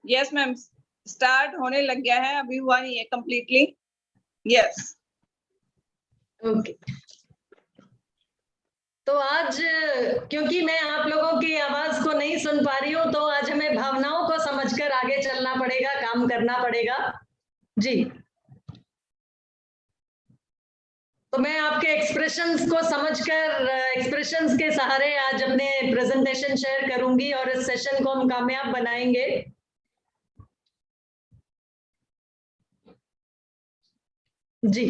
Yes ma'am, start होने लग गया है, अभी हुआ नहीं है कंप्लीटली। Yes okay. तो आज क्योंकि मैं आप लोगों की आवाज को नहीं सुन पा रही हूँ, तो आज हमें भावनाओं को समझकर आगे चलना पड़ेगा, काम करना पड़ेगा जी। तो मैं आपके एक्सप्रेशंस को समझकर, एक्सप्रेशंस के सहारे आज अपने प्रेजेंटेशन शेयर करूंगी और इस सेशन को हम कामयाब बनाएंगे। जी,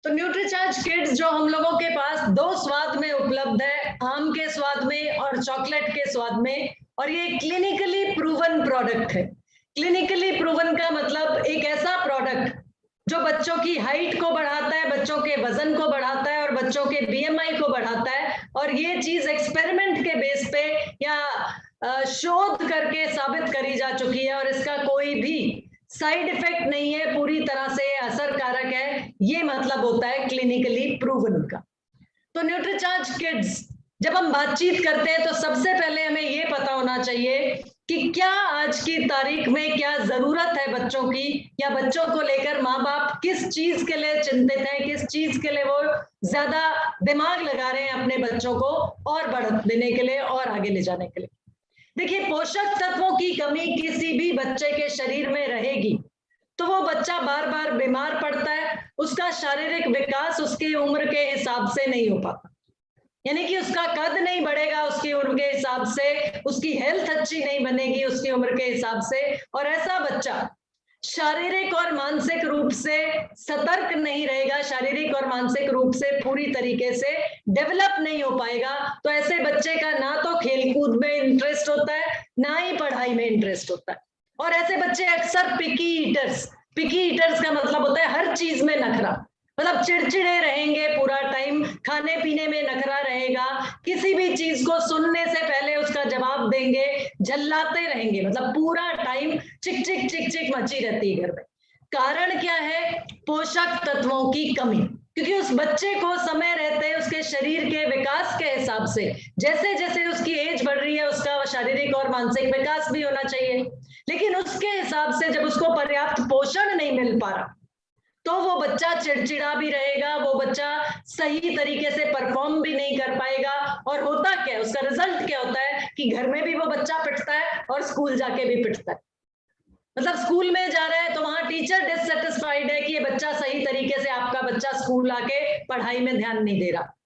तो न्यूट्रीचार्ज किड्स जो हम लोगों के पास दो स्वाद में उपलब्ध है, आम के स्वाद में और चॉकलेट के स्वाद में, और ये क्लिनिकली प्रूवन प्रोडक्ट है। क्लिनिकली प्रूवन का मतलब एक ऐसा प्रोडक्ट जो बच्चों की हाइट को बढ़ाता है, बच्चों के वजन को बढ़ाता है और बच्चों के बीएमआई को बढ़ाता है। और ये चीज एक्सपेरिमेंट के बेस पे या शोध करके साबित करी जा चुकी है और इसका कोई भी साइड इफेक्ट नहीं है, पूरी तरह से असरकारक है। ये मतलब होता है क्लिनिकली प्रूवन का। तो न्यूट्रीचार्ज किड्स जब हम बातचीत करते हैं तो सबसे पहले हमें ये पता होना चाहिए कि क्या आज की तारीख में क्या जरूरत है बच्चों की, या बच्चों को लेकर माँ बाप किस चीज के लिए चिंतित हैं, किस चीज के लिए वो ज्यादा दिमाग लगा रहे हैं अपने बच्चों को और बढ़त देने के लिए और आगे ले जाने के लिए। देखिए, पोषक तत्वों की कमी किसी भी बच्चे के शरीर में रहेगी तो वो बच्चा बार बार बीमार पड़ता है, उसका शारीरिक विकास उसकी उम्र के हिसाब से नहीं हो पाता, यानी कि उसका कद नहीं बढ़ेगा उसकी उम्र के हिसाब से, उसकी हेल्थ अच्छी नहीं बनेगी उसकी उम्र के हिसाब से, और ऐसा बच्चा शारीरिक और मानसिक रूप से सतर्क नहीं रहेगा, शारीरिक और मानसिक रूप से पूरी तरीके से डेवलप नहीं हो पाएगा। तो ऐसे बच्चे का ना तो खेलकूद में इंटरेस्ट होता है, ना ही पढ़ाई में इंटरेस्ट होता है। और ऐसे बच्चे अक्सर पिकी ईटर्स का मतलब होता है हर चीज में नखरा, मतलब चिड़चिड़े रहेंगे पूरा टाइम, खाने पीने में नखरा रहेगा, किसी भी चीज को सुनने से पहले उसका जवाब देंगे, झल्लाते रहेंगे, मतलब पूरा टाइम चिक चिक चिक चिक मची रहती है घर में। कारण क्या है? पोषक तत्वों की कमी। क्योंकि उस बच्चे को समय रहते उसके शरीर के विकास के हिसाब से, जैसे जैसे उसकी एज बढ़ रही है उसका शारीरिक और मानसिक विकास भी होना चाहिए, लेकिन उसके हिसाब से जब उसको पर्याप्त पोषण नहीं मिल पा रहा तो वो बच्चा चिड़चिड़ा भी रहेगा, वो बच्चा सही तरीके से परफॉर्म भी नहीं कर पाएगा। और होता क्या है, उसका रिजल्ट क्या होता है कि घर में भी वो बच्चा पिटता है और स्कूल जाके भी पिटता है। मतलब स्कूल में जा रहा है तो वहां टीचर डिससेटिस्फाइड है कि ये बच्चा सही तरीके से, आपका बच्चा स्कूल आके पढ़ाई में ध्यान नहीं दे रहा।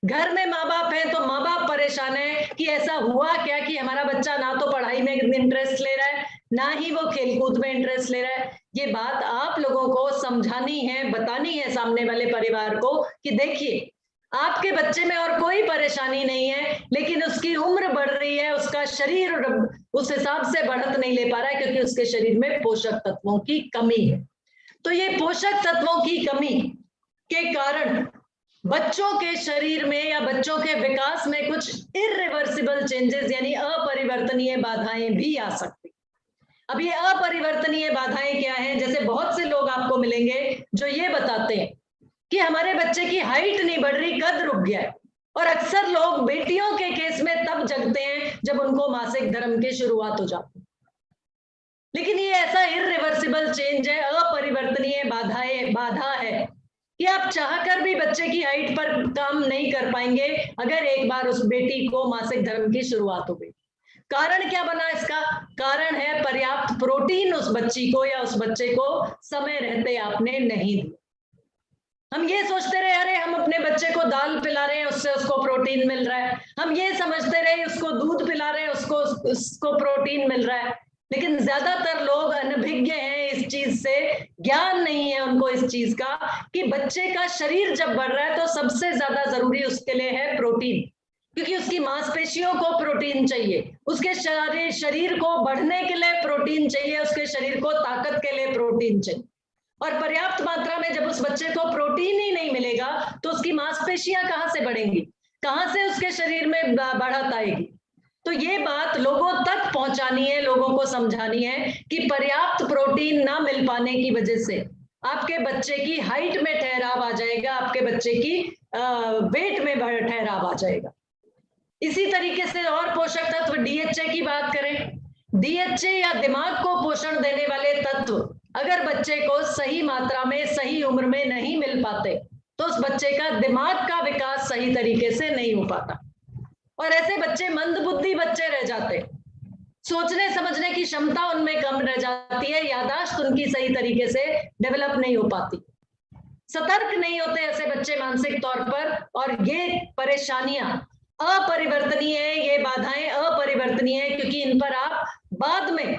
घर में माँ बाप है तो माँ बाप परेशान है कि ऐसा हुआ क्या कि हमारा बच्चा ना तो पढ़ाई में इंटरेस्ट ले रहा है, ना ही वो खेलकूद में इंटरेस्ट ले रहा है। ये बात आप लोगों को समझानी है, बतानी है सामने वाले परिवार को कि देखिए, आपके बच्चे में और कोई परेशानी नहीं है, लेकिन उसकी उम्र बढ़ रही है, उसका शरीर उस हिसाब से बढ़त नहीं ले पा रहा है क्योंकि उसके शरीर में पोषक तत्वों की कमी है। तो ये पोषक तत्वों की कमी के कारण बच्चों के शरीर में या बच्चों के विकास में कुछ इरिवर्सिबल चेंजेस यानी अपरिवर्तनीय बाधाएं भी आ सकती। अब ये अपरिवर्तनीय बाधाएं क्या हैं? जैसे बहुत से लोग आपको मिलेंगे जो ये बताते हैं कि हमारे बच्चे की हाइट नहीं बढ़ रही, कद रुक गया है। और अक्सर लोग बेटियों के केस में तब जगते हैं जब उनको मासिक धर्म की शुरुआत हो जाती है। लेकिन ये ऐसा इरिवर्सिबल चेंज है, अपरिवर्तनीय बाधा है कि आप चाहकर भी बच्चे की हाइट पर काम नहीं कर पाएंगे अगर एक बार उस बेटी को मासिक धर्म की शुरुआत हो गई। कारण क्या बना इसका? कारण है पर्याप्त प्रोटीन उस बच्ची को या उस बच्चे को समय रहते आपने नहीं दिया। हम ये सोचते रहे अरे हम अपने बच्चे को दाल पिला रहे हैं उससे उसको प्रोटीन मिल रहा है, हम ये समझते रहे उसको दूध पिला रहे हैं उसको प्रोटीन मिल रहा है। लेकिन ज्यादातर लोग अनभिज्ञ हैं इस चीज से, ज्ञान नहीं है उनको इस चीज का कि बच्चे का शरीर जब बढ़ रहा है तो सबसे ज्यादा जरूरी उसके लिए है प्रोटीन, क्योंकि उसकी मांसपेशियों को प्रोटीन चाहिए, उसके शरीर को बढ़ने के लिए प्रोटीन चाहिए, उसके शरीर को ताकत के लिए प्रोटीन चाहिए। और पर्याप्त मात्रा में जब उस बच्चे को प्रोटीन ही नहीं मिलेगा तो उसकी मांसपेशियां कहां से बढ़ेंगी, कहां से उसके शरीर में बढ़त आएगी। तो ये बात लोगों तक पहुंचानी है, लोगों को समझानी है कि पर्याप्त प्रोटीन ना मिल पाने की वजह से आपके बच्चे की हाइट में ठहराव आ जाएगा, आपके बच्चे की वेट में ठहराव आ जाएगा। इसी तरीके से और पोषक तत्व डीएचए की बात करें, DHA या दिमाग को पोषण देने वाले तत्व अगर बच्चे को सही मात्रा में सही उम्र में नहीं मिल पाते तो उस बच्चे का दिमाग का विकास सही तरीके से नहीं हो पाता और ऐसे बच्चे मंदबुद्धि बच्चे रह जाते, सोचने समझने की क्षमता उनमें कम रह जाती है, याददाश्त उनकी सही तरीके से डेवलप नहीं हो पाती, सतर्क नहीं होते ऐसे बच्चे मानसिक तौर पर। और ये परेशानियां अपरिवर्तनीय है, ये बाधाएं अपरिवर्तनीय है, क्योंकि इन पर आप बाद में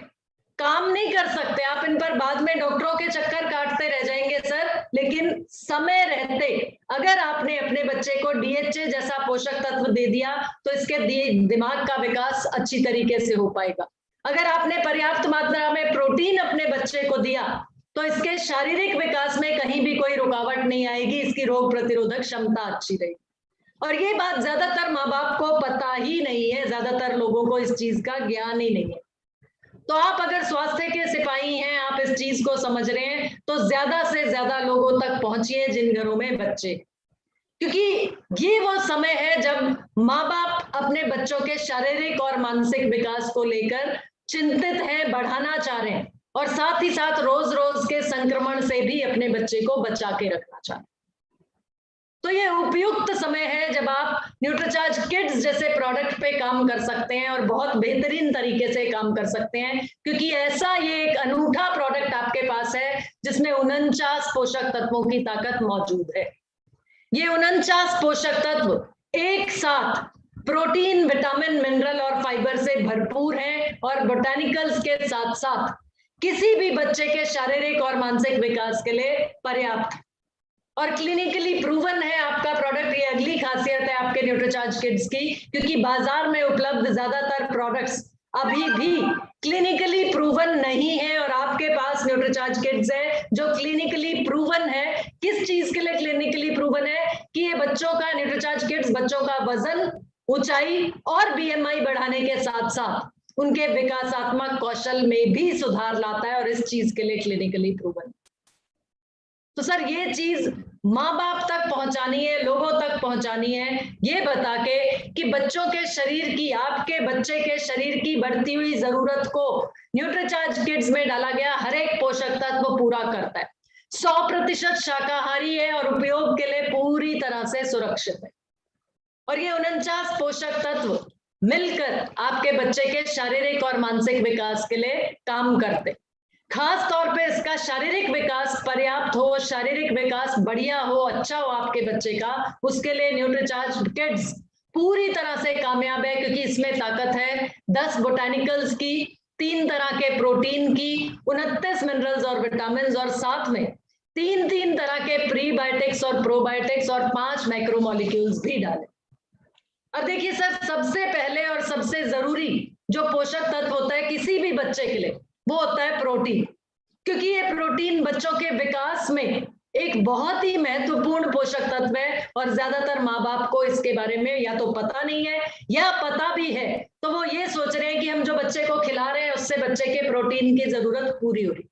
काम नहीं कर सकते, आप इन पर बाद में डॉक्टरों के चक्कर काटते रह जाएंगे सर, लेकिन समय रहते अगर आपने अपने बच्चे को DHA जैसा पोषक तत्व दे दिया तो इसके दिमाग का विकास अच्छी तरीके से हो पाएगा। अगर आपने पर्याप्त मात्रा में प्रोटीन अपने बच्चे को दिया तो इसके शारीरिक विकास में कहीं भी कोई रुकावट नहीं आएगी, इसकी रोग प्रतिरोधक क्षमता अच्छी रहेगी। और ये बात ज्यादातर माँ बाप को पता ही नहीं है, ज्यादातर लोगों को इस चीज का ज्ञान ही नहीं है। तो आप अगर स्वास्थ्य के सिपाही हैं, आप इस चीज को समझ रहे हैं, तो ज्यादा से ज्यादा लोगों तक पहुंचिए जिन घरों में बच्चे, क्योंकि ये वो समय है जब माँ बाप अपने बच्चों के शारीरिक और मानसिक विकास को लेकर चिंतित हैं, बढ़ाना चाह रहे हैं और साथ ही साथ रोज रोज के संक्रमण से भी अपने बच्चे को बचा के रखना चाह रहे हैं। तो ये उपयुक्त समय है जब आप न्यूट्रीचार्ज किड्स जैसे प्रोडक्ट पे काम कर सकते हैं और बहुत बेहतरीन तरीके से काम कर सकते हैं, क्योंकि ऐसा ये एक अनूठा प्रोडक्ट आपके पास है जिसमें 49 पोषक तत्वों की ताकत मौजूद है। ये 49 पोषक तत्व एक साथ प्रोटीन, विटामिन, मिनरल और फाइबर से भरपूर हैं और बोटानिकल्स के साथ साथ किसी भी बच्चे के शारीरिक और मानसिक विकास के लिए पर्याप्त और क्लिनिकली प्रूवन है आपका प्रोडक्ट। ये अगली खासियत है आपके न्यूट्रीचार्ज किड्स की, क्योंकि बाजार में उपलब्ध ज्यादातर प्रोडक्ट्स अभी भी क्लिनिकली प्रूवन नहीं है और आपके पास न्यूट्रीचार्ज किड्स है जो क्लिनिकली प्रूवन है। किस चीज के लिए क्लिनिकली प्रूवन है? कि ये बच्चों का, न्यूट्रीचार्ज किड्स बच्चों का वजन, ऊंचाई और BMI बढ़ाने के साथ साथ उनके विकासात्मक कौशल में भी सुधार लाता है और इस चीज के लिए क्लिनिकली प्रूवन। तो सर ये चीज माँ बाप तक पहुंचानी है, लोगों तक पहुंचानी है, ये बता के कि बच्चों के शरीर की, आपके बच्चे के शरीर की बढ़ती हुई जरूरत को न्यूट्रीचार्ज किड्स में डाला गया हर एक पोषक तत्व पूरा करता है। 100% शाकाहारी है और उपयोग के लिए पूरी तरह से सुरक्षित है। और ये 49 पोषक तत्व मिलकर आपके बच्चे के शारीरिक और मानसिक विकास के लिए काम करते। खास तौर पे इसका शारीरिक विकास पर्याप्त हो, शारीरिक विकास बढ़िया हो, अच्छा हो आपके बच्चे का, उसके लिए न्यूट्रीचार्ज किड्स पूरी तरह से कामयाब है, क्योंकि इसमें ताकत है 10 बोटानिकल्स की, 3 तरह के प्रोटीन की, 29 मिनरल्स और विटामिन और साथ में 3 तरह के प्रीबायोटिक्स और प्रोबायोटिक्स और 5 मैक्रोमोलिक्यूल्स भी डाले। अब देखिए सर, सबसे पहले और सबसे जरूरी जो पोषक तत्व होता है किसी भी बच्चे के लिए वो होता है प्रोटीन, क्योंकि ये प्रोटीन बच्चों के विकास में एक बहुत ही महत्वपूर्ण पोषक तत्व है और ज्यादातर माँ बाप को इसके बारे में या तो पता नहीं है या पता भी है तो वो ये सोच रहे हैं कि हम जो बच्चे को खिला रहे हैं उससे बच्चे के प्रोटीन की जरूरत पूरी हो रही।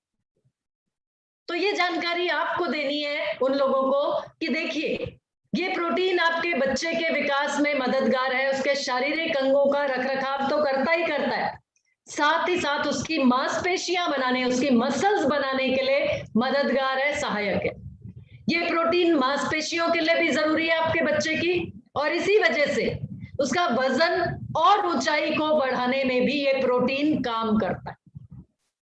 तो ये जानकारी आपको देनी है उन लोगों को कि देखिए ये प्रोटीन आपके बच्चे के विकास में मददगार है, उसके शारीरिक अंगों का रखरखाव तो करता ही करता है, साथ ही साथ उसकी मांसपेशियां बनाने, उसकी मसल्स बनाने के लिए मददगार है, सहायक है। ये प्रोटीन मांसपेशियों के लिए भी जरूरी है आपके बच्चे की और इसी वजह से उसका वजन और ऊंचाई को बढ़ाने में भी ये प्रोटीन काम करता है।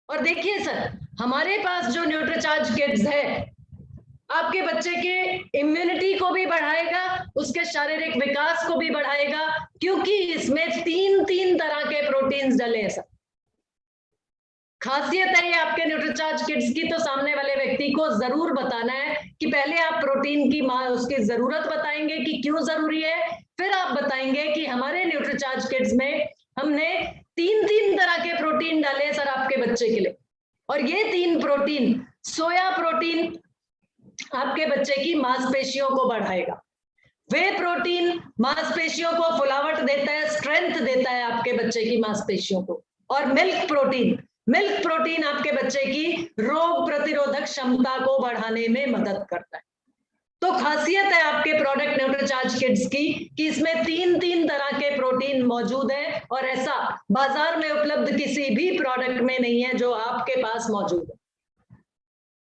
और देखिए सर, हमारे पास जो न्यूट्रीचार्ज किड्स है आपके बच्चे के इम्यूनिटी को भी बढ़ाएगा, उसके शारीरिक विकास को भी बढ़ाएगा, क्योंकि इसमें 3 तरह के प्रोटीन्स डले हैं सर। खासियत है ये आपके न्यूट्रीचार्ज किड्स की, तो सामने वाले व्यक्ति को जरूर बताना है कि पहले आप प्रोटीन की उसकी जरूरत बताएंगे कि क्यों जरूरी है, फिर आप बताएंगे कि हमारे न्यूट्रीचार्ज किड्स में हमने 3 तरह के प्रोटीन डाले सर आपके बच्चे के लिए। और ये 3 प्रोटीन, सोया प्रोटीन आपके बच्चे की मांसपेशियों को बढ़ाएगा, वे प्रोटीन मांसपेशियों को फुलावट देता है, स्ट्रेंथ देता है आपके बच्चे की मांसपेशियों को, और मिल्क प्रोटीन आपके बच्चे की रोग प्रतिरोधक क्षमता को बढ़ाने में मदद करता है। तो खासियत है आपके प्रोडक्ट न्यूट्रीचार्ज किड्स की कि इसमें तीन तरह के प्रोटीन मौजूद है और ऐसा बाजार में उपलब्ध किसी भी प्रोडक्ट में नहीं है जो आपके पास मौजूद है।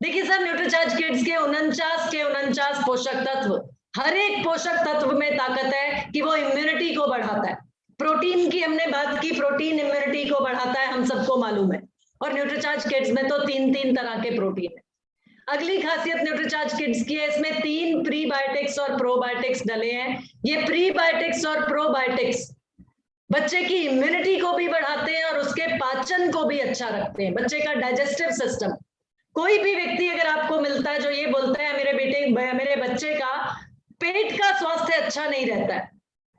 देखिए सर, न्यूट्रीचार्ज किड्स के 49 पोषक तत्व, हर एक पोषक तत्व में ताकत है कि वो इम्यूनिटी को बढ़ाता है। प्रोटीन की हमने बात की, प्रोटीन इम्यूनिटी को बढ़ाता है, हम सबको मालूम है, और न्यूट्रीचार्ज किड्स में तो तीन तरह के प्रोटीन है। अगली खासियत न्यूट्रीचार्ज किड्स की है, इसमें 3 प्रीबायोटिक्स और प्रोबायोटिक्स डले हैं। ये प्रीबायोटिक्स और प्रोबायोटिक्स बच्चे की इम्यूनिटी को भी बढ़ाते हैं और उसके पाचन को भी अच्छा रखते हैं, बच्चे का डाइजेस्टिव सिस्टम। कोई भी व्यक्ति अगर आपको मिलता है जो ये बोलता है मेरे बच्चे का पेट का स्वास्थ्य अच्छा नहीं रहता है,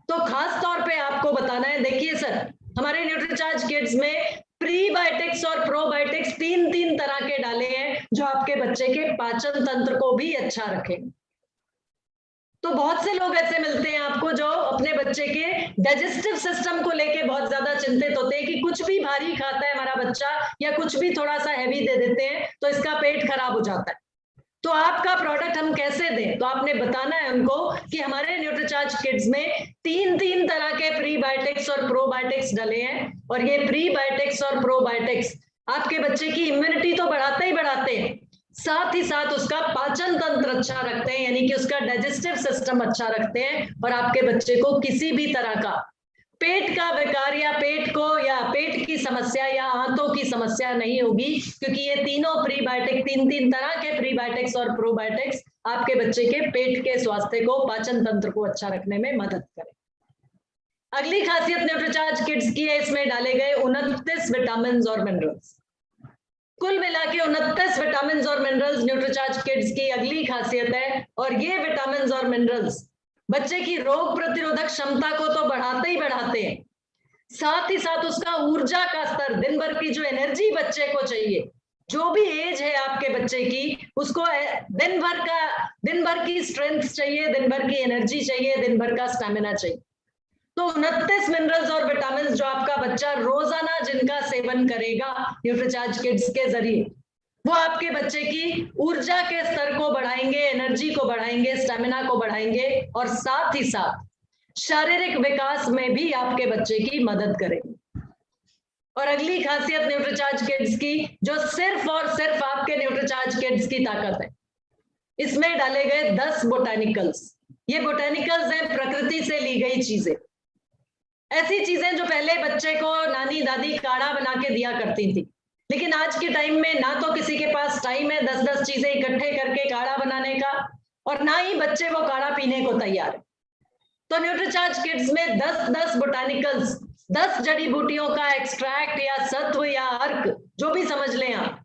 तो खास तौर पे आपको बताना है, देखिए सर, हमारे न्यूट्रीचार्ज किड्स में प्रीबायोटिक्स और प्रोबायोटिक्स तीन तरह के डाले हैं जो आपके बच्चे के पाचन तंत्र को भी अच्छा रखें। तो बहुत से लोग ऐसे मिलते हैं आपको जो अपने बच्चे के डाइजेस्टिव सिस्टम को लेके बहुत ज्यादा चिंतित होते हैं कि कुछ भी भारी खाता है हमारा बच्चा या कुछ भी थोड़ा सा हैवी दे देते हैं तो इसका पेट खराब हो जाता है। तो आपका प्रोडक्ट हम कैसे दें, तो आपने बताना है उनको कि हमारे न्यूट्रीचार्ज किड्स में तीन तरह के प्रीबायोटिक्स और प्रोबायोटिक्स डले हैं, और ये प्रीबायोटिक्स और प्रोबायोटिक्स आपके बच्चे की इम्यूनिटी तो बढ़ाते ही बढ़ाते हैं, साथ ही साथ उसका पाचन तंत्र अच्छा रखते हैं, यानी कि उसका डाइजेस्टिव सिस्टम अच्छा रखते हैं, और आपके बच्चे को किसी भी तरह का पेट का विकार या पेट की समस्या या आंतों की समस्या नहीं होगी, क्योंकि ये तीनों प्रीबायोटिक तीन तरह के प्रीबायोटिक्स और प्रोबायोटिक्स आपके बच्चे के पेट के स्वास्थ्य को, पाचन तंत्र को अच्छा रखने में मदद करें। अगली खासियत न्यूट्रीचार्ज किड्स की है, इसमें डाले गए 29 विटामिन और मिनरल्स। कुल मिला के 29 विटामिन और मिनरल्स न्यूट्रीचार्ज किड्स की अगली खासियत है, और ये विटामिन और मिनरल्स बच्चे की रोग प्रतिरोधक क्षमता को तो बढ़ाते ही बढ़ाते हैं, साथ ही साथ उसका ऊर्जा का स्तर, दिन भर की जो एनर्जी बच्चे को चाहिए, जो भी एज है आपके बच्चे की, उसको दिन भर की स्ट्रेंथ चाहिए, दिन भर की एनर्जी चाहिए, दिन भर का स्टैमिना चाहिए। तो 29 मिनरल्स और विटामिन जो आपका बच्चा रोजाना जिनका सेवन करेगा न्यूट्रीचार्ज किड्स के जरिए, वो आपके बच्चे की ऊर्जा के स्तर को बढ़ाएंगे, एनर्जी को बढ़ाएंगे, स्टेमिना को बढ़ाएंगे, और साथ ही साथ शारीरिक विकास में भी आपके बच्चे की मदद करेंगे। और अगली खासियत न्यूट्रीचार्ज किड्स की, जो सिर्फ और सिर्फ आपके न्यूट्रीचार्ज किड्स की ताकत है, इसमें डाले गए 10 बोटानिकल्स। ये बोटानिकल्स हैं प्रकृति से ली गई चीजें, ऐसी चीजें जो पहले बच्चे को नानी दादी काढ़ा बना के दिया करती थी, लेकिन आज के टाइम में ना तो किसी के पास टाइम है 10 चीजें इकट्ठे करके काढ़ा बनाने का, और ना ही बच्चे वो काढ़ा पीने को तैयार है। तो न्यूट्रीचार्ज किड्स में 10 बोटानिकल्स, 10 जड़ी बूटियों का एक्सट्रैक्ट या सत्व या अर्क, जो भी समझ लें आप,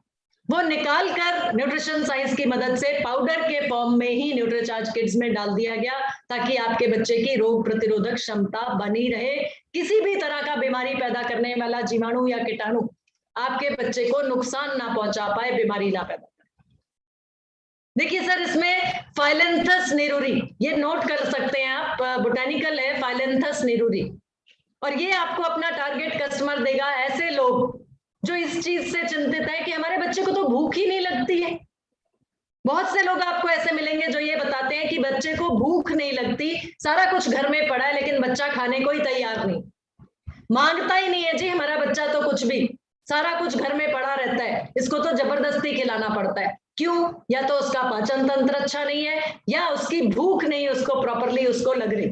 वो निकाल कर न्यूट्रिशन साइंस की मदद से पाउडर के फॉर्म में ही न्यूट्रीचार्ज किड्स में डाल दिया गया, ताकि आपके बच्चे की रोग प्रतिरोधक क्षमता बनी रहे, किसी भी तरह का बीमारी पैदा करने वाला जीवाणु या कीटाणु आपके बच्चे को नुकसान ना पहुंचा पाए, बीमारी ना पैदा करे। देखिए सर, इसमें फाइलेंथस नेरूरी, ये नोट कर सकते हैं आप, बोटानिकल है फाइलेंथस नेरूरी, और ये आपको अपना टारगेट कस्टमर देगा ऐसे लोग जो इस चीज से चिंतित है कि हमारे बच्चे को तो भूख ही नहीं लगती है। बहुत से लोग आपको ऐसे मिलेंगे जो ये बताते हैं कि बच्चे को भूख नहीं लगती, सारा कुछ घर में पड़ा है लेकिन बच्चा खाने को ही तैयार नहीं, मांगता ही नहीं है जी हमारा बच्चा, तो कुछ भी सारा कुछ घर में पड़ा रहता है, इसको तो जबरदस्ती खिलाना पड़ता है। क्यों? या तो उसका पाचन तंत्र अच्छा नहीं है, या उसकी भूख नहीं उसको प्रॉपरली उसको लग रही।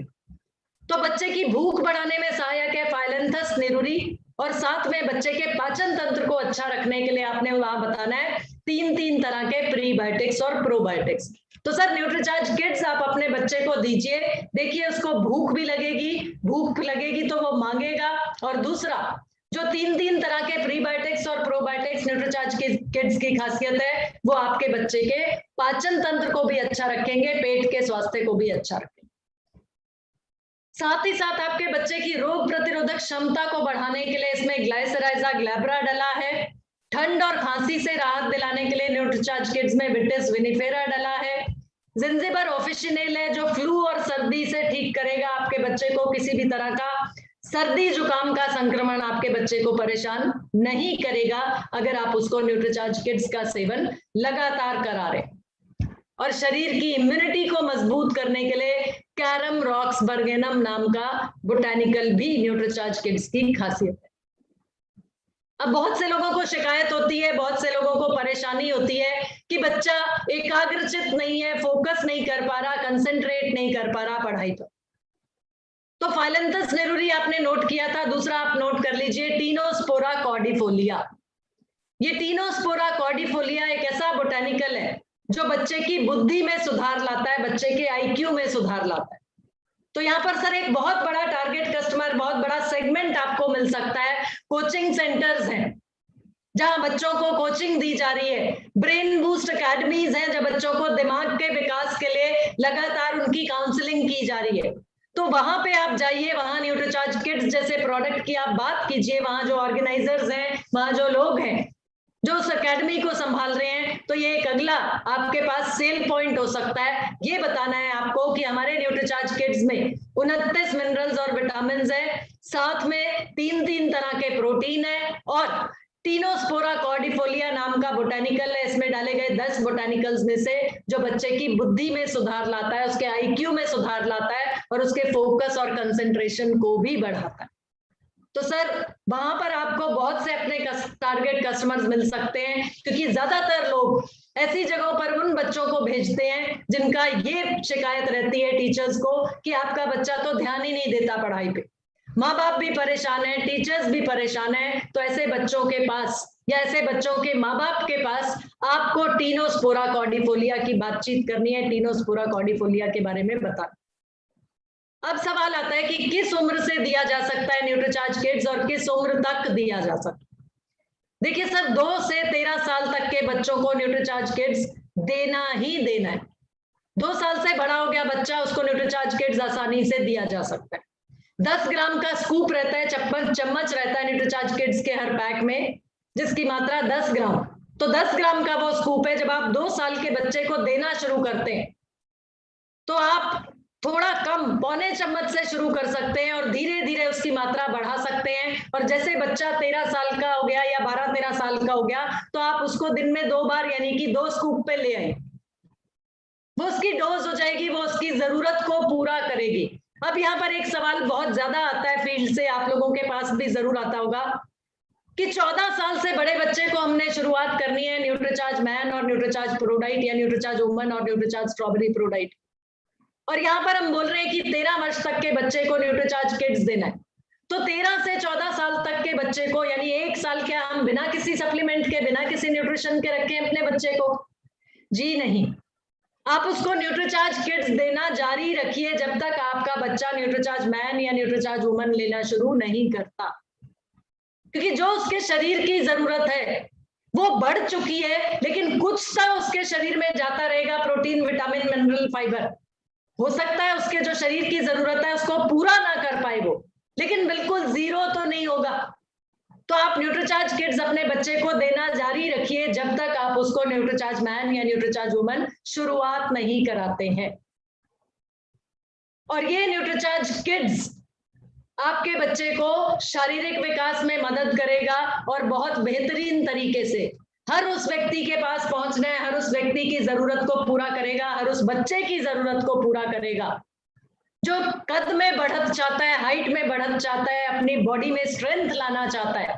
तो बच्चे की भूख बढ़ाने में सहायक है फाइलेंथस नेरूरी, और साथ में बच्चे के पाचन तंत्र को अच्छा रखने के लिए आपने वहां बताना है तीन तरह के प्रीबायोटिक्स और प्रोबायोटिक्स। तो सर न्यूट्रीचार्ज किड्स आप अपने बच्चे को दीजिए, देखिए उसको भूख भी लगेगी, भूख लगेगी तो वो मांगेगा, और दूसरा जो तीन तरह के प्रीबायोटिक्स और प्रोबायोटिक्स न्यूट्रीचार्ज किड्स की खासियत है, वो आपके बच्चे के पाचन तंत्र को भी अच्छा रखेंगे, पेट के स्वास्थ्य को भी अच्छा रखेंगे, साथ ही साथ आपके बच्चे की रोग प्रतिरोधक क्षमता को बढ़ाने के लिए इसमें ग्लाइसराइजा ग्लैब्रा डला है, ठंड और खांसी से राहत दिलाने के लिए न्यूट्रीचार्ज किड्स में विटिस विनिफेरा डला है, जिंजिबर ऑफिशिनेल है जो फ्लू और सर्दी से ठीक करेगा आपके बच्चे को, किसी भी तरह का सर्दी जुकाम का संक्रमण आपके बच्चे को परेशान नहीं करेगा अगर आप उसको न्यूट्रीचार्ज किड्स का सेवन लगातार करा रहे। और शरीर की इम्यूनिटी को मजबूत करने के लिए कैरम रॉक्सबर्गेनम नाम का बोटेनिकल भी न्यूट्रीचार्ज किड्स की खासियत है। अब बहुत से लोगों को शिकायत होती है, बहुत से लोगों को परेशानी होती है कि बच्चा एकाग्रचित नहीं है, फोकस नहीं कर पा रहा, कंसंट्रेट नहीं कर पा रहा पढ़ाई पर। तो फाइलेंथस नेरूरी आपने नोट किया था, दूसरा आप नोट कर लीजिए टीनोस्पोरा कॉर्डिफोलिया। ये टीनोस्पोरा कॉर्डिफोलिया एक ऐसा बोटेनिकल है जो बच्चे की बुद्धि में सुधार लाता है, बच्चे के आईक्यू में सुधार लाता है। तो यहाँ पर सर एक बहुत बड़ा टारगेट कस्टमर, बहुत बड़ा सेगमेंट आपको मिल सकता है। कोचिंग सेंटर्स हैं जहां बच्चों को कोचिंग दी जा रही है, ब्रेन बूस्ट एकेडमीज हैं जब बच्चों को दिमाग के विकास के लिए लगातार उनकी काउंसलिंग की जा रही है। तो वहां पे आप जाइए, वहां न्यूट्रीचार्ज किड्स जैसे प्रोडक्ट की आप बात कीजिए, वहां जो ऑर्गेनाइजर्स हैं, वहां जो लोग हैं जो उस एकेडमी को संभाल रहे हैं, तो ये एक अगला आपके पास सेल पॉइंट हो सकता है। ये बताना है आपको कि हमारे न्यूट्रीचार्ज किड्स में 29 मिनरल्स और विटामिन है, साथ में 3 तरह के प्रोटीन है और टीनोस्पोरा कॉर्डिफोलिया नाम का बोटेनिकल है। इसमें डाले गए 10 बोटेनिकल्स में से जो बच्चे की बुद्धि में सुधार लाता है, उसके आईक्यू में सुधार लाता है और उसके फोकस और कंसंट्रेशन को भी बढ़ाता है। तो सर वहां पर आपको बहुत से अपने टारगेट कस्टमर्स मिल सकते हैं, क्योंकि ज्यादातर लोग ऐसी जगहों पर उन बच्चों को भेजते हैं जिनका ये शिकायत रहती है टीचर्स को कि आपका बच्चा तो ध्यान ही नहीं देता पढ़ाई पे। माँ बाप भी परेशान है, टीचर्स भी परेशान है। तो ऐसे बच्चों के पास या ऐसे बच्चों के माँ बाप के पास आपको टीनोस्पोरा कॉर्डिफोलिया की बातचीत करनी है, टीनोस्पोरा कॉर्डिफोलिया के बारे में बता। अब सवाल आता है कि किस उम्र से दिया जा सकता है न्यूट्रीचार्ज किड्स और किस उम्र तक दिया जा सकता है। देखिए सर 2 से 13 साल तक के बच्चों को न्यूट्रीचार्ज किड्स देना ही देना है। 2 साल से बड़ा हो गया बच्चा, उसको न्यूट्रीचार्ज किड्स आसानी से दिया जा सकता है। 10 ग्राम का स्कूप रहता है, चम्मच रहता है न्यूट्रीचार्ज किड्स के हर पैक में, जिसकी मात्रा 10 ग्राम। तो 10 ग्राम का वो स्कूप है। जब आप 2 साल के बच्चे को देना शुरू करते हैं तो आप थोड़ा कम, पौने चम्मच से शुरू कर सकते हैं और धीरे धीरे उसकी मात्रा बढ़ा सकते हैं। और जैसे बच्चा 13 साल का हो गया या 12-13 साल का हो गया तो आप उसको दिन में 2 बार यानी कि 2 स्कूप पे ले आए। वो उसकी डोज हो जाएगी, वो उसकी जरूरत को पूरा करेगी। अब यहाँ पर एक सवाल बहुत ज्यादा आता है फील्ड से, आप लोगों के पास भी जरूर आता होगा कि 14 साल से बड़े बच्चे को हमने शुरुआत करनी है न्यूट्रीचार्ज मैन और न्यूट्रीचार्ज प्रोडाइट या न्यूट्रीचार्ज वुमन और न्यूट्रीचार्ज स्ट्रॉबेरी प्रोडाइट, और यहाँ पर हम बोल रहे हैं कि 13 वर्ष तक के बच्चे को न्यूट्रीचार्ज किड्स देना है। तो 13 से 14 साल तक के बच्चे को यानी 1 साल क्या हम बिना किसी सप्लीमेंट के, बिना किसी न्यूट्रिशन के रखें अपने बच्चे को? जी नहीं, आप उसको न्यूट्रीचार्ज किड्स देना जारी रखिए जब तक आपका बच्चा न्यूट्रीचार्ज मैन या न्यूट्रीचार्ज वुमन लेना शुरू नहीं करता, क्योंकि जो उसके शरीर की जरूरत है वो बढ़ चुकी है, लेकिन कुछ सा उसके शरीर में जाता रहेगा, प्रोटीन, विटामिन, मिनरल, फाइबर। हो सकता है उसके जो शरीर की जरूरत है उसको पूरा ना कर पाए वो, लेकिन बिल्कुल जीरो तो नहीं होगा। तो आप न्यूट्रीचार्ज किड्स अपने बच्चे को देना जारी रखिए जब तक आप उसको न्यूट्रीचार्ज मैन या न्यूट्रीचार्ज वुमन शुरुआत नहीं कराते हैं। और ये न्यूट्रीचार्ज किड्स आपके बच्चे को शारीरिक विकास में मदद करेगा और बहुत बेहतरीन तरीके से हर उस व्यक्ति के पास पहुंचना है, हर उस व्यक्ति की जरूरत को पूरा करेगा, हर उस बच्चे की जरूरत को पूरा करेगा जो कद में बढ़त चाहता है, हाइट में बढ़त चाहता है, अपनी बॉडी में स्ट्रेंथ लाना चाहता है।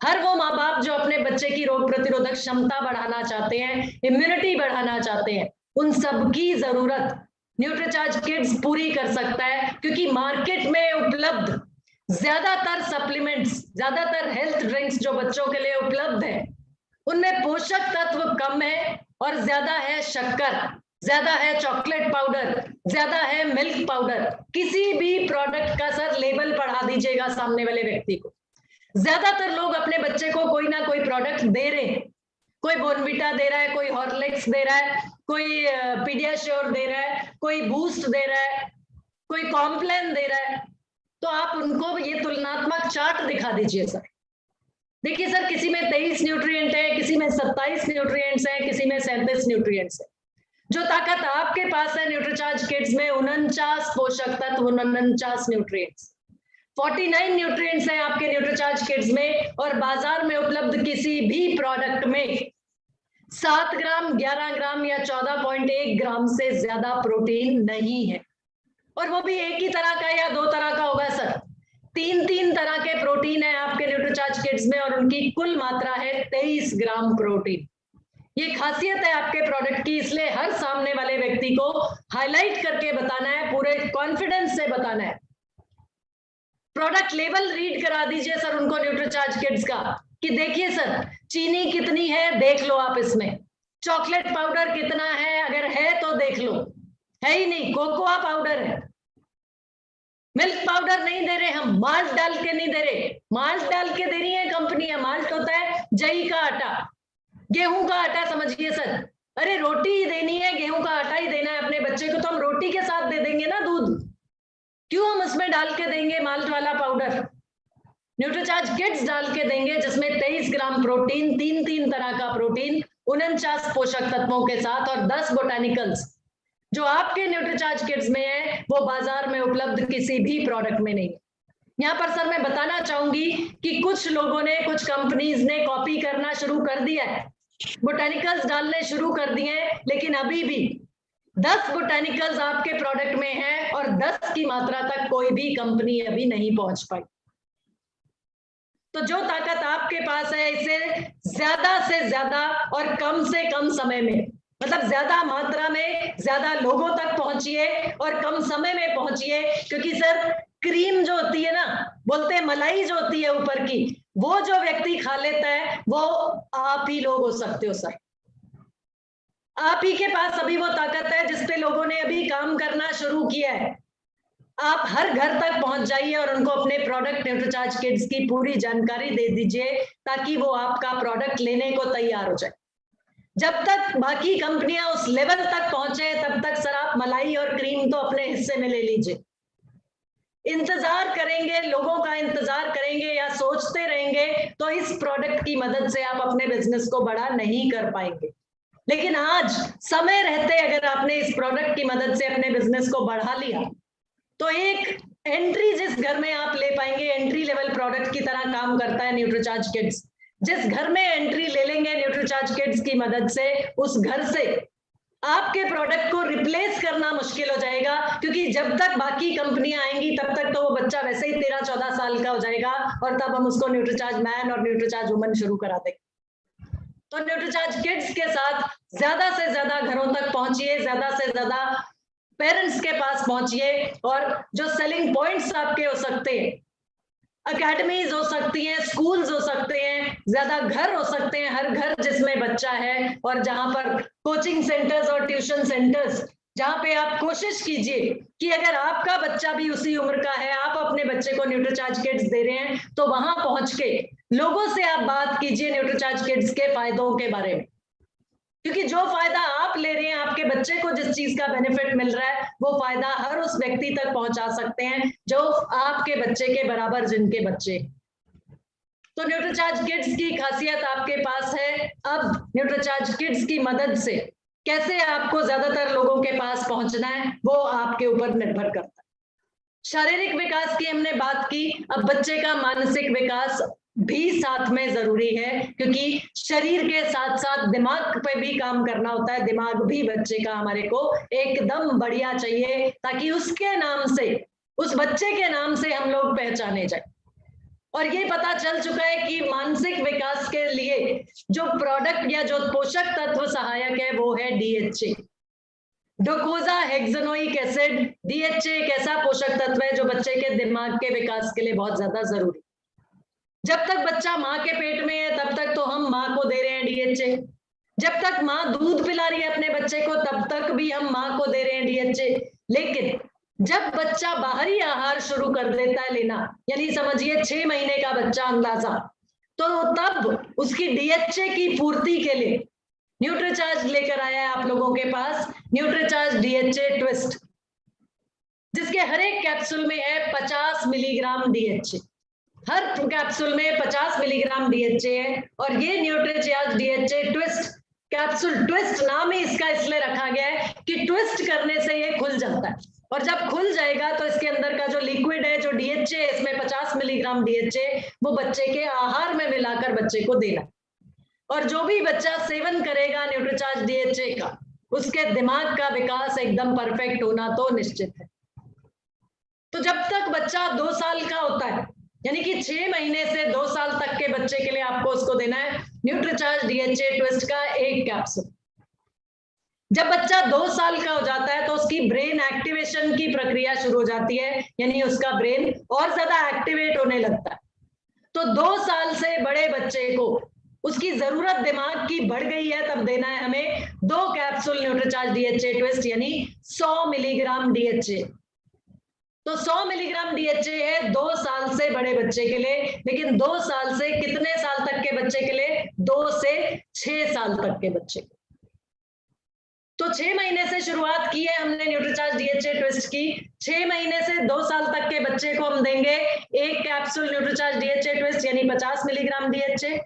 हर वो माँ बाप जो अपने बच्चे की रोग प्रतिरोधक क्षमता बढ़ाना चाहते हैं, इम्यूनिटी बढ़ाना चाहते हैं, उन सबकी जरूरत न्यूट्रीचार्ज किड्स पूरी कर सकता है, क्योंकि मार्केट में उपलब्ध ज्यादातर सप्लीमेंट्स, ज्यादातर हेल्थ ड्रिंक्स जो बच्चों के लिए उपलब्ध है उनमें पोषक तत्व कम है और ज्यादा है शक्कर, ज्यादा है चॉकलेट पाउडर, ज्यादा है मिल्क पाउडर। किसी भी प्रोडक्ट का सर लेबल पढ़ा दीजिएगा सामने वाले व्यक्ति को। ज्यादातर लोग अपने बच्चे को कोई ना कोई प्रोडक्ट दे रहे हैं, कोई बोर्नविटा दे रहा है, कोई हॉर्लिक्स दे रहा है, कोई पीडियाश्योर दे रहा है, कोई बूस्ट दे रहा है, कोई कॉम्प्लेन दे रहा है। तो आप उनको ये तुलनात्मक चार्ट दिखा दीजिए सर। देखिए सर, किसी में 23 न्यूट्रिएंट है, किसी में 27 न्यूट्रिएंट्स है, किसी में 37 न्यूट्रिएंट्स है। जो ताकत आपके पास है न्यूट्रीचार्ज किड्स में 49 पोषक तत्व, 49 न्यूट्रिएंट्स, 49 न्यूट्रिएंट्स हैं आपके न्यूट्रीचार्ज किड्स में, और बाजार में उपलब्ध किसी भी प्रोडक्ट में 7 ग्राम, 11 ग्राम या 14.1 ग्राम से ज्यादा प्रोटीन नहीं है, और वो भी एक ही तरह का या 2 तरह का होगा सर। 3 तरह के प्रोटीन है आपके न्यूट्रीचार्ज किड्स में, और उनकी कुल मात्रा है 23 ग्राम प्रोटीन। ये खासियत है आपके प्रोडक्ट की, इसलिए हर सामने वाले व्यक्ति को हाईलाइट करके बताना है, पूरे कॉन्फिडेंस से बताना है। प्रोडक्ट लेवल रीड करा दीजिए सर उनको न्यूट्रीचार्ज किड्स का, कि देखिए सर चीनी कितनी है देख लो आप, इसमें चॉकलेट पाउडर कितना है, अगर है तो देख लो, है ही नहीं, कोकोआ पाउडर है, मिल्क पाउडर नहीं दे रहे हम, माल्ट डाल के नहीं दे रहे, माल्ट डाल के दे रही है कंपनियां। माल्ट होता है जई का आटा, गेहूं का आटा समझिए सर। अरे रोटी ही देनी है, गेहूं का आटा ही देना है अपने बच्चे को, तो हम रोटी के साथ दे देंगे ना दूध, क्यों हम उसमें डाल के देंगे माल्ट वाला पाउडर? न्यूट्रीचार्ज किड्स डाल के देंगे जिसमें 23 ग्राम प्रोटीन, 3 तरह का प्रोटीन, 49 पोषक तत्वों के साथ, और 10 बोटानिकल्स जो आपके न्यूट्रीचार्ज किड्स में है वो बाजार में उपलब्ध किसी भी प्रोडक्ट में नहीं। यहाँ पर सर मैं बताना चाहूंगी कि कुछ लोगों ने, कुछ कंपनीज ने कॉपी करना शुरू कर दिया है, बोटानिकल्स डालने शुरू कर दिए हैं, लेकिन अभी भी 10 बोटानिकल्स आपके प्रोडक्ट में है और 10 की मात्रा तक कोई भी कंपनी अभी नहीं पहुंच पाई। तो जो ताकत आपके पास है इसे ज्यादा से ज्यादा और कम से कम समय में, मतलब ज्यादा मात्रा में ज्यादा लोगों तक पहुंचिए और कम समय में पहुंचिए, क्योंकि सर क्रीम जो होती है ना, बोलते हैं मलाई जो होती है ऊपर की, वो जो व्यक्ति खा लेता है वो आप ही लोग हो सकते हो सर। आप ही के पास अभी वो ताकत है जिसपे लोगों ने अभी काम करना शुरू किया है। आप हर घर तक पहुंच जाइए और उनको अपने प्रोडक्ट न्यूट्रीचार्ज किड्स की पूरी जानकारी दे दीजिए, ताकि वो आपका प्रोडक्ट लेने को तैयार हो जाए। जब तक बाकी कंपनियां उस लेवल तक पहुंचे तब तक सर आप मलाई और क्रीम तो अपने हिस्से में ले लीजिए। इंतजार करेंगे, लोगों का इंतजार करेंगे या सोचते रहेंगे तो इस प्रोडक्ट की मदद से आप अपने बिजनेस को बड़ा नहीं कर पाएंगे। लेकिन आज समय रहते अगर आपने इस प्रोडक्ट की मदद से अपने बिजनेस को बढ़ा लिया तो एक एंट्री जिस घर में आप ले पाएंगे, एंट्री लेवल प्रोडक्ट की तरह काम करता है न्यूट्रीचार्ज किड्स। जिस घर में एंट्री ले लेंगे न्यूट्रीचार्ज किड्स की मदद से, उस घर से आपके प्रोडक्ट को रिप्लेस करना मुश्किल हो जाएगा, क्योंकि जब तक बाकी कंपनियां आएंगी तब तक तो वो बच्चा वैसे ही 13-14 साल का हो जाएगा और तब हम उसको न्यूट्रीचार्ज मैन और न्यूट्रीचार्ज वुमन शुरू करा देंगे। तो न्यूट्रीचार्ज किड्स के साथ ज्यादा से ज्यादा घरों तक पहुंचिए, ज्यादा से ज्यादा पेरेंट्स के पास पहुंचिए, और जो सेलिंग पॉइंट्स आपके हो सकते हैं, अकेडमीज हो सकती हैं, स्कूल्स हो सकते हैं, ज्यादा घर हो सकते हैं, हर घर जिसमें बच्चा है, और जहां पर कोचिंग सेंटर्स और ट्यूशन सेंटर्स, जहां पे आप कोशिश कीजिए कि अगर आपका बच्चा भी उसी उम्र का है, आप अपने बच्चे को न्यूट्रीचार्ज किड्स दे रहे हैं, तो वहां पहुंच के लोगों से आप बात कीजिए न्यूट्रीचार्ज किड्स के फायदों के बारे में, क्योंकि जो फायदा आप ले रहे हैं, आपके बच्चे को जिस चीज का बेनिफिट मिल रहा है, वो फायदा हर उस व्यक्ति तक पहुंचा सकते हैं जो आपके बच्चे के बराबर जिनके बच्चे। तो न्यूट्रीचार्ज किड्स की खासियत आपके पास है। अब न्यूट्रीचार्ज किड्स की मदद से कैसे आपको ज्यादातर लोगों के पास पहुंचना है वो आपके ऊपर निर्भर करता है। शारीरिक विकास की हमने बात की, अब बच्चे का मानसिक विकास भी साथ में जरूरी है, क्योंकि शरीर के साथ साथ दिमाग पे भी काम करना होता है। दिमाग भी बच्चे का हमारे को एकदम बढ़िया चाहिए, ताकि उसके नाम से, उस बच्चे के नाम से हम लोग पहचाने जाए। और ये पता चल चुका है कि मानसिक विकास के लिए जो प्रोडक्ट या जो पोषक तत्व सहायक है वो है DHA, डोकोजा हेक्सानोइक एसिड। DHA एक ऐसा पोषक तत्व है जो बच्चे के दिमाग के विकास के लिए बहुत ज्यादा जरूरी। जब तक बच्चा माँ के पेट में है तब तक तो हम माँ को दे रहे हैं DHA, जब तक माँ दूध पिला रही है अपने बच्चे को तब तक भी हम माँ को दे रहे हैं DHA। लेकिन जब बच्चा बाहरी आहार शुरू कर देता है लेना, यानी समझिए 6 महीने का बच्चा अंदाजा, तो तब उसकी DHA की पूर्ति के लिए न्यूट्रीचार्ज लेकर आया है आप लोगों के पास न्यूट्रीचार्ज DHA ट्विस्ट, जिसके हर एक कैप्सूल में है 50 मिलीग्राम DHA। हर कैप्सूल में 50 मिलीग्राम DHA है। और ये Nutricharge DHA twist capsule, twist नाम ही इसका इसलिए रखा गया है कि ट्विस्ट करने से ये खुल जाता है, और जब खुल जाएगा तो इसके अंदर का जो लिक्विड है, जो DHA इसमें 50 मिलीग्राम DHA, वो बच्चे के आहार में मिलाकर बच्चे को देना। और जो भी बच्चा सेवन करेगा न्यूट्रीचार्ज डीएचए का, उसके दिमाग का विकास एकदम परफेक्ट होना तो निश्चित है। तो जब तक बच्चा 2 साल का होता है, यानी कि 6 महीने से 2 साल तक के बच्चे के लिए आपको उसको देना है न्यूट्रीचार्ज डीएचए ट्विस्ट का 1 कैप्सूल। जब बच्चा 2 साल का हो जाता है तो उसकी ब्रेन एक्टिवेशन की प्रक्रिया शुरू हो जाती है, यानी उसका ब्रेन और ज्यादा एक्टिवेट होने लगता है। तो 2 साल से बड़े बच्चे को उसकी जरूरत दिमाग की बढ़ गई है, तब देना है हमें 2 कैप्सूल न्यूट्रीचार्ज डीएचए ट्विस्ट, यानी 100 मिलीग्राम डीएचए। तो 100 मिलीग्राम डीएचए है 2 साल से बड़े बच्चे के लिए, लेकिन 2 साल से कितने साल तक के बच्चे के लिए? 2 से 6 साल तक के बच्चे। तो 6 महीने से शुरुआत की है हमने न्यूट्रीचार्ज डीएचए ट्विस्ट की। 6 महीने से 2 साल तक के बच्चे को हम देंगे 1 कैप्सूल न्यूट्रीचार्ज डीएचए ट्विस्ट, यानी 50 मिलीग्राम डीएचए।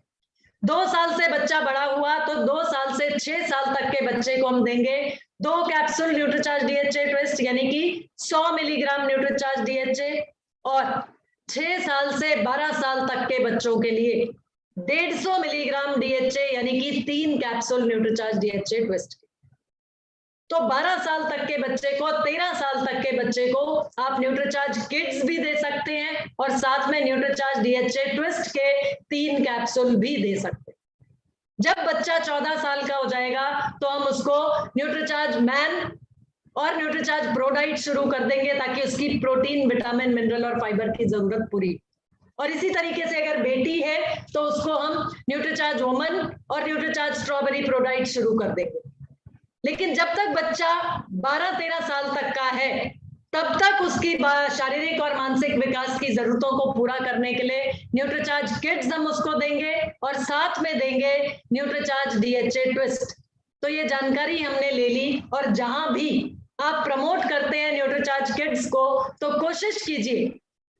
2 साल से बच्चा बड़ा हुआ तो 2 साल से 6 साल तक के बच्चे को हम देंगे 2 कैप्सूल न्यूट्रीचार्ज डीएचए ट्विस्ट, यानी कि 100 मिलीग्राम न्यूट्रीचार्ज डीएचए। और 6 साल से 12 साल तक के बच्चों के लिए 150 मिलीग्राम डीएचए, यानी कि 3 कैप्सूल न्यूट्रीचार्ज डीएचए ट्विस्ट। तो 12 साल तक के बच्चे को, 13 साल तक के बच्चे को आप न्यूट्रीचार्ज किड्स भी दे सकते हैं और साथ में न्यूट्रीचार्ज डीएचए ट्विस्ट के 3 कैप्सूल भी दे सकते हैं। जब बच्चा 14 साल का हो जाएगा तो हम उसको न्यूट्रीचार्ज मैन और न्यूट्रीचार्ज प्रोडाइट शुरू कर देंगे, ताकि उसकी प्रोटीन, विटामिन, मिनरल और फाइबर की जरूरत पूरी। और इसी तरीके से अगर बेटी है तो उसको हम न्यूट्रीचार्ज वुमन और न्यूट्रीचार्ज स्ट्रॉबेरी प्रोडाइट शुरू कर देंगे। लेकिन जब तक बच्चा 12-13 साल तक का है, तब तक उसकी शारीरिक और मानसिक विकास की जरूरतों को पूरा करने के लिए न्यूट्रीचार्ज किड्स हम उसको देंगे और साथ में देंगे न्यूट्रीचार्ज डीएचए ट्विस्ट। तो ये जानकारी हमने ले ली, और जहां भी आप प्रमोट करते हैं न्यूट्रीचार्ज किड्स को, तो कोशिश कीजिए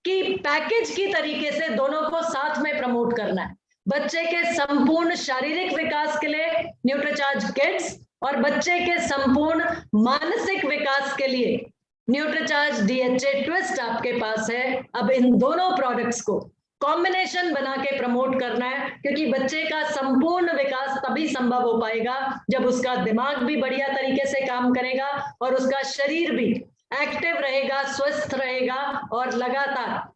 कि पैकेज की तरीके से दोनों को साथ में प्रमोट करना है। बच्चे के संपूर्ण शारीरिक विकास के लिए न्यूट्रीचार्ज किड्स और बच्चे के संपूर्ण मानसिक विकास के लिए न्यूट्रीचार्ज डीएचए ट्विस्ट आपके पास है। अब इन दोनों प्रोडक्ट्स को कॉम्बिनेशन बना के प्रमोट करना है, क्योंकि बच्चे का संपूर्ण विकास तभी संभव हो पाएगा जब उसका दिमाग भी बढ़िया तरीके से काम करेगा और उसका शरीर भी एक्टिव रहेगा, स्वस्थ रहेगा और लगातार